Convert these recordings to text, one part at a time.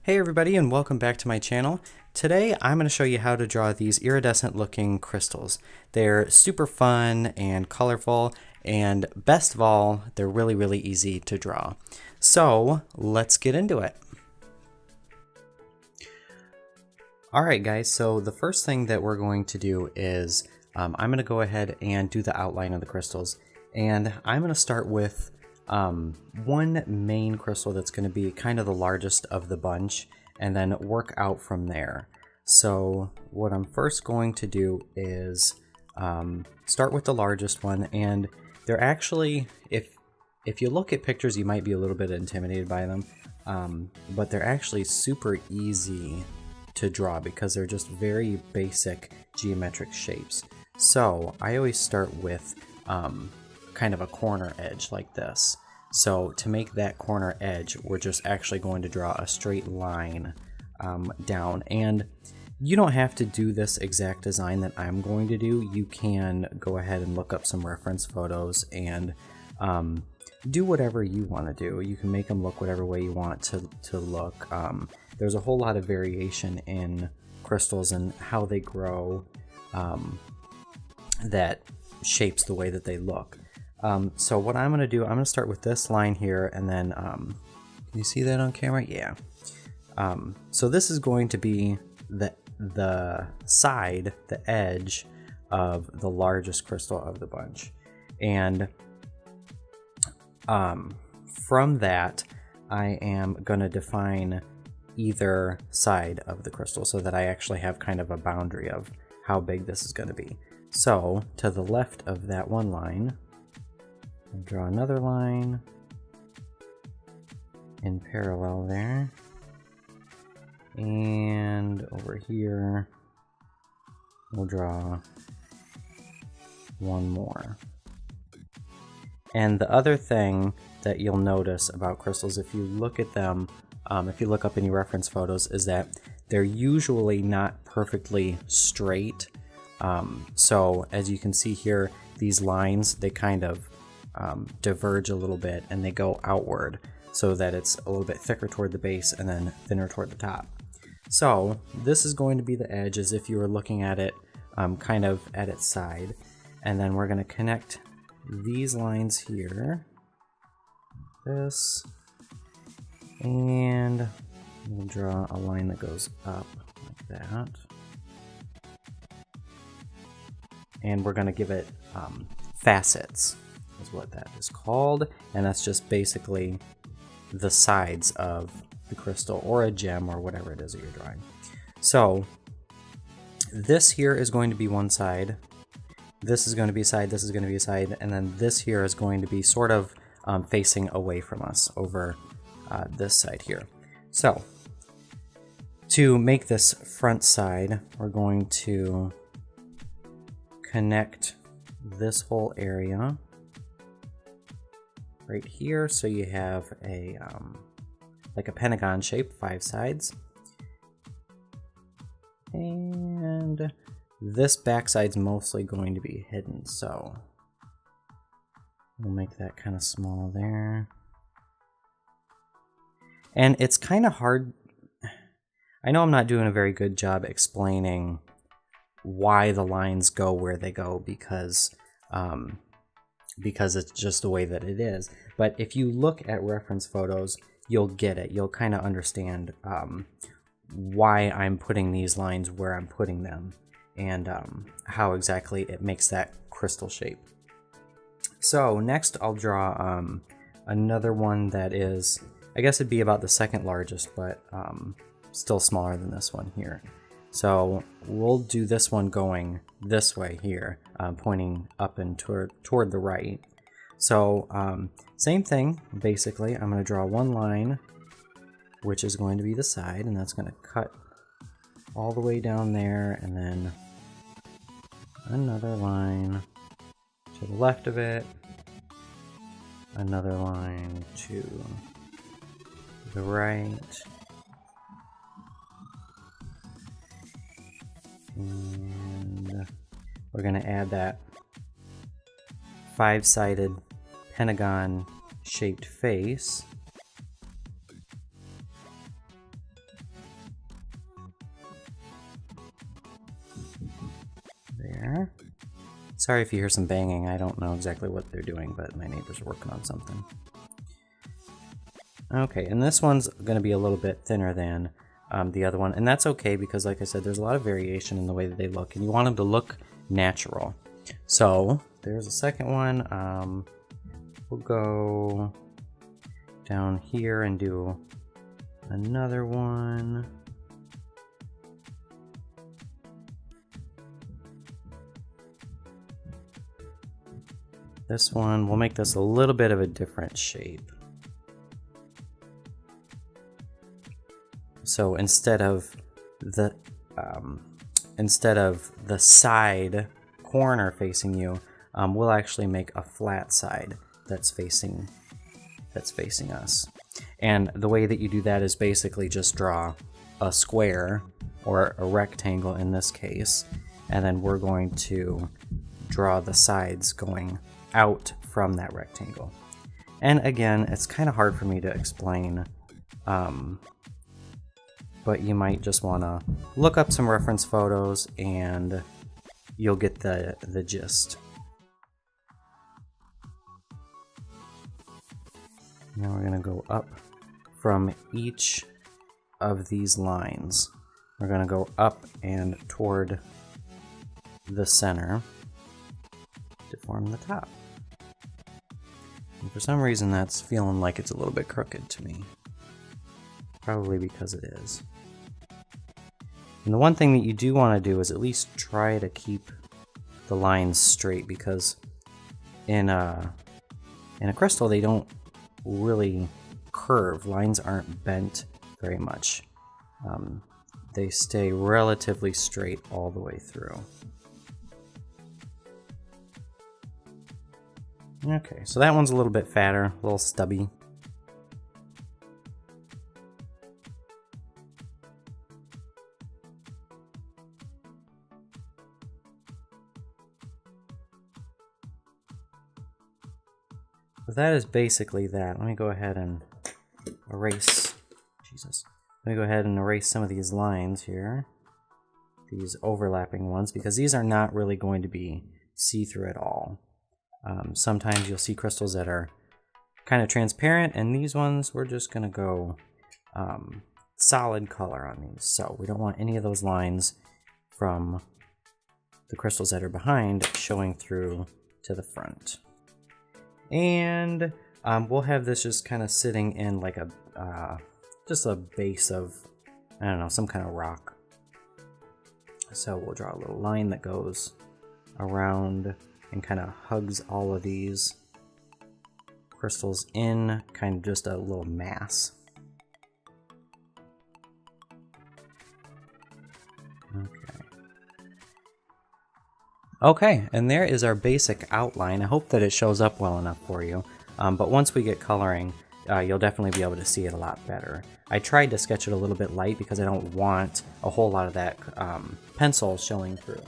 Hey everybody, and welcome back to my channel. Today I'm going to show you how to draw these iridescent looking crystals. They're super fun and colorful, and best of all, they're really easy to draw. So let's get into it. Alright guys, so the first thing that we're going to do is I'm going to go ahead and do the outline of the crystals, and I'm going to start with one main crystal that's going to be kind of the largest of the bunch, and then work out from there. So what I'm first going to do is start with the largest one, and they're actually, if you look at pictures, you might be a little bit intimidated by them, but they're actually super easy to draw because they're just very basic geometric shapes. So I always start with kind of a corner edge like this. So to make that corner edge, we're just actually going to draw a straight line down. And you don't have to do this exact design that I'm going to do. You can go ahead and look up some reference photos and do whatever you want to do. You can make them look whatever way you want to look. There's a whole lot of variation in crystals and how they grow that shapes the way that they look. So what I'm going to do, I'm going to start with this line here, and then, can you see that on camera? Yeah. So this is going to be the side, the edge of the largest crystal of the bunch. And from that, I am going to define either side of the crystal so that I actually have kind of a boundary of how big this is going to be. So to the left of that one line, I'll draw another line in parallel there, and over here we'll draw one more. And the other thing that you'll notice about crystals, if you look at them, if you look up any reference photos, is that they're usually not perfectly straight. So as you can see here, these lines, they kind of diverge a little bit and they go outward so that it's a little bit thicker toward the base and then thinner toward the top. So this is going to be the edge as if you were looking at it kind of at its side, and then we're going to connect these lines here, this, and we'll draw a line that goes up like that, and we're going to give it facets is what that is called, and that's just basically the sides of the crystal or a gem or whatever it is that you're drawing. So this here is going to be one side, this is going to be a side, this is going to be a side, and then this here is going to be sort of facing away from us over this side here. So to make this front side, we're going to connect this whole area right here, so you have a like a pentagon shape, 5 sides, and this backside's mostly going to be hidden, so we'll make that kind of small there. And it's kind of hard, I know I'm not doing a very good job explaining why the lines go where they go, because it's just the way that it is. But if you look at reference photos, you'll get it. You'll kind of understand why I'm putting these lines where I'm putting them, and how exactly it makes that crystal shape. So next I'll draw another one that is, I guess it'd be about the second largest, but still smaller than this one here. So we'll do this one going this way here, pointing up and toward the right. So same thing, basically. I'm going to draw one line, which is going to be the side, and that's going to cut all the way down there, and then another line to the left of it, another line to the right, and we're going to add that 5-sided pentagon shaped face, Sorry if you hear some banging. I don't know exactly what they're doing, but my neighbors are working on something. Okay, and this one's going to be a little bit thinner than the other one, and that's okay because, like I said, there's a lot of variation in the way that they look, and you want them to look natural. So there's a second one. We'll go down here and do another one. This one, we'll make this a little bit of a different shape. So instead of the side corner facing you, we'll actually make a flat side that's facing us. And the way that you do that is basically just draw a square or a rectangle in this case, and then we're going to draw the sides going out from that rectangle. And again, it's kind of hard for me to explain, but you might just want to look up some reference photos and you'll get the gist. Now we're going to go up from each of these lines. We're going to go up and toward the center to form the top. And for some reason that's feeling like it's a little bit crooked to me. Probably because it is. And the one thing that you do want to do is at least try to keep the lines straight, because in a crystal they don't really curve. Lines aren't bent very much. They stay relatively straight all the way through. Okay, so that one's a little bit fatter, a little stubby. But that is basically that. Let me go ahead and erase, Let me go ahead and erase some of these lines here. These overlapping ones, because these are not really going to be see-through at all. Sometimes you'll see crystals that are kind of transparent, and these ones we're just going to go solid color on these. So we don't want any of those lines from the crystals that are behind showing through to the front. And we'll have this just kind of sitting in like a just a base of, I don't know, some kind of rock. So we'll draw a little line that goes around and kind of hugs all of these crystals in, kind of just a little mass. Okay, and there is our basic outline. I hope that it shows up well enough for you. But once we get coloring, you'll definitely be able to see it a lot better. I tried to sketch it a little bit light because I don't want a whole lot of that pencil showing through.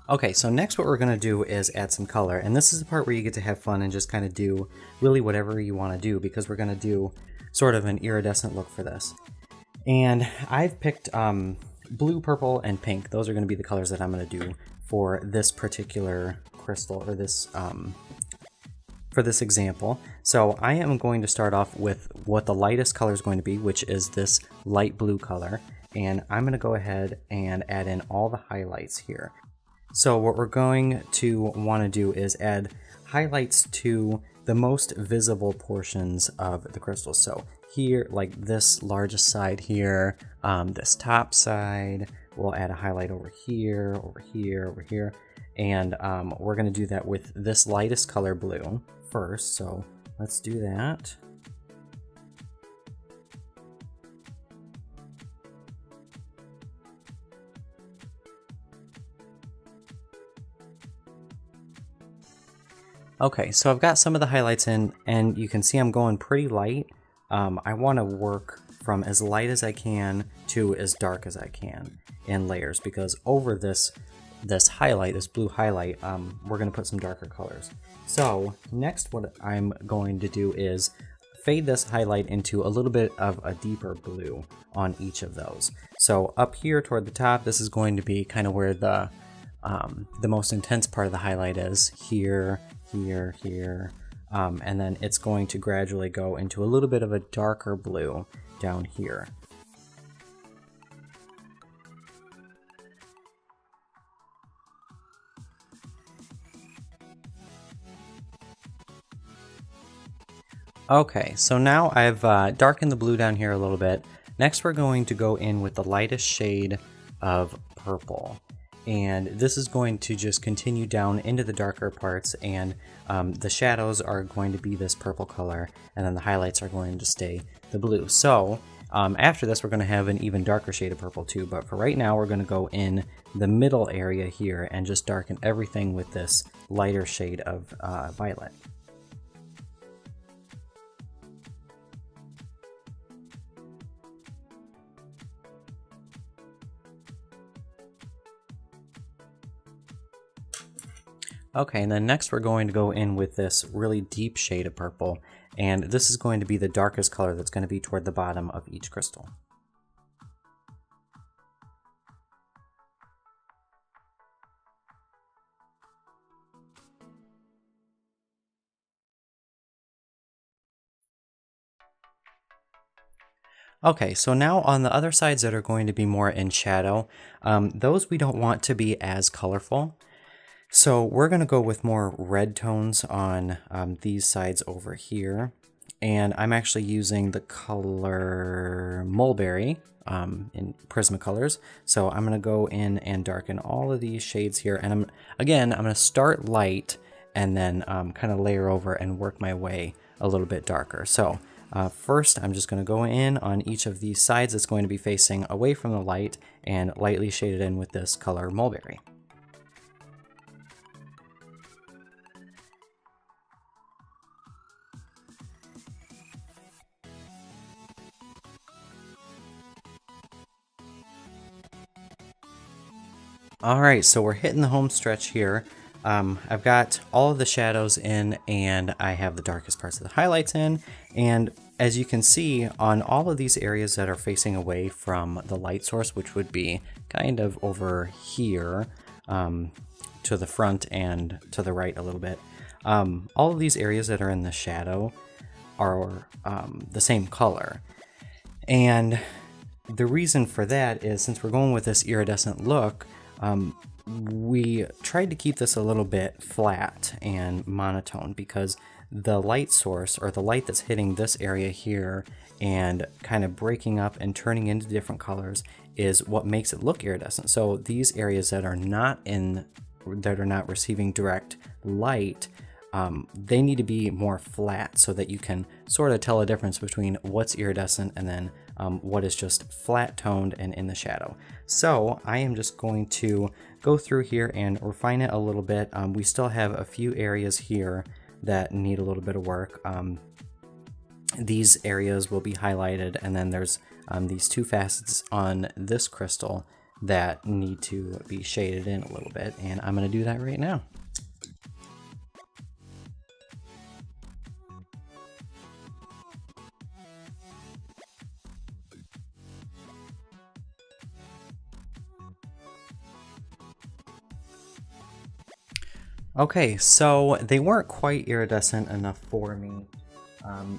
Okay, so next what we're going to do is add some color, and this is the part where you get to have fun and just kind of do really whatever you want to do, because we're going to do sort of an iridescent look for this. And I've picked blue, purple, and pink. Those are going to be the colors that I'm going to do for this particular crystal, or this for this example. So I am going to start off with what the lightest color is going to be, which is this light blue color, and I'm going to go ahead and add in all the highlights here. So what we're going to want to do is add highlights to the most visible portions of the crystal. So here, like this largest side here, this top side, we'll add a highlight over here, over here, over here. And we're going to do that with this lightest color blue first. So let's do that. Okay, so I've got some of the highlights in, and you can see I'm going pretty light. I want to work from as light as I can to as dark as I can in layers, because over this highlight, this blue highlight, we're going to put some darker colors. So next what I'm going to do is fade this highlight into a little bit of a deeper blue on each of those. So up here toward the top, this is going to be kind of where the the most intense part of the highlight is here, here, here, and then it's going to gradually go into a little bit of a darker blue down here. Okay, so now I've darkened the blue down here a little bit. Next we're going to go in with the lightest shade of purple. And this is going to just continue down into the darker parts, and the shadows are going to be this purple color, and then the highlights are going to stay the blue. So after this we're going to have an even darker shade of purple too, but for right now we're going to go in the middle area here and just darken everything with this lighter shade of violet. Okay, and then next we're going to go in with this really deep shade of purple, and this is going to be the darkest color that's going to be toward the bottom of each crystal. Okay, so now on the other sides that are going to be more in shadow, those we don't want to be as colorful. So we're going to go with more red tones on these sides over here. And I'm actually using the color Mulberry in Prismacolors. So I'm going to go in and darken all of these shades here. And I'm going to start light and then kind of layer over and work my way a little bit darker. So first, I'm just going to go in on each of these sides that's going to be facing away from the light and lightly shade it in with this color Mulberry. Alright, so we're hitting the home stretch here. I've got all of the shadows in, and I have the darkest parts of the highlights in, and as you can see on all of these areas that are facing away from the light source, which would be kind of over here to the front and to the right a little bit, all of these areas that are in the shadow are the same color. And the reason for that is, since we're going with this iridescent look, we tried to keep this a little bit flat and monotone, because the light source, or the light that's hitting this area here and kind of breaking up and turning into different colors, is what makes it look iridescent. So these areas that are not receiving direct light, they need to be more flat so that you can sort of tell a difference between what's iridescent and then what is just flat toned and in the shadow. So I am just going to go through here and refine it a little bit. We still have a few areas here that need a little bit of work. These areas will be highlighted, and then there's these two facets on this crystal that need to be shaded in a little bit, and I'm going to do that right now. Okay, so they weren't quite iridescent enough for me.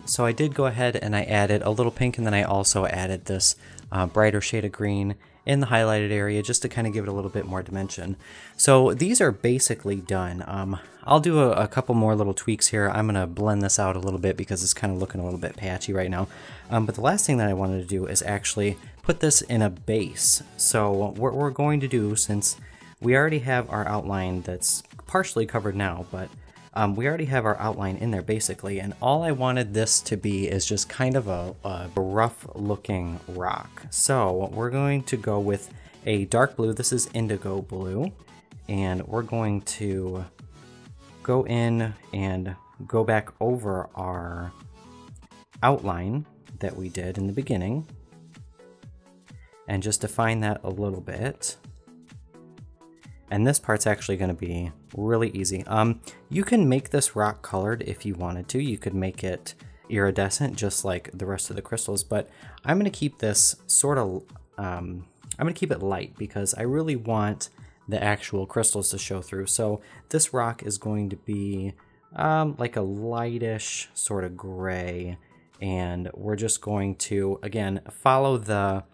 So I did go ahead and I added a little pink, and then I also added this brighter shade of green in the highlighted area just to kind of give it a little bit more dimension. So these are basically done. I'll do a couple more little tweaks here. I'm going to blend this out a little bit because it's kind of looking a little bit patchy right now. But the last thing that I wanted to do is actually put this in a base. So what we're going to do, since we already have our outline that's partially covered now, but we already have our outline in there basically, and all I wanted this to be is just kind of a rough looking rock. So we're going to go with a dark blue. This is indigo blue, and we're going to go in and go back over our outline that we did in the beginning and just define that a little bit. And this part's actually going to be really easy. You can make this rock colored if you wanted to. You could make it iridescent just like the rest of the crystals, but I'm going to keep this sort of, I'm going to keep it light because I really want the actual crystals to show through. So this rock is going to be like a lightish sort of gray, and we're just going to, again, follow the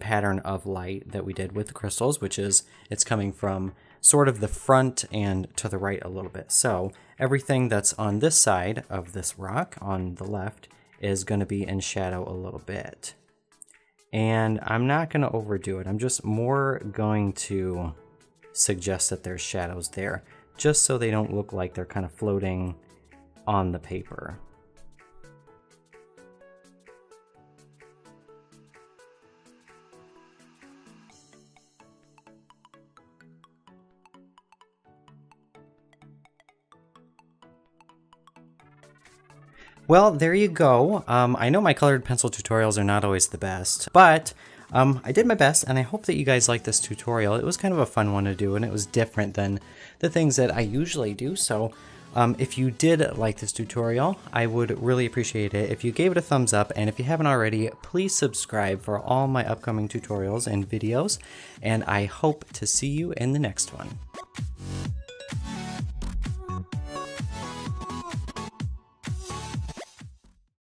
pattern of light that we did with the crystals, which is it's coming from sort of the front and to the right a little bit. So everything that's on this side of this rock on the left is going to be in shadow a little bit. And I'm not going to overdo it. I'm just more going to suggest that there's shadows there, just so they don't look like they're kind of floating on the paper. Well, there you go. I know my colored pencil tutorials are not always the best, but I did my best, and I hope that you guys liked this tutorial. It was kind of a fun one to do, and it was different than the things that I usually do. So if you did like this tutorial, I would really appreciate it if you gave it a thumbs up, and if you haven't already, please subscribe for all my upcoming tutorials and videos, and I hope to see you in the next one.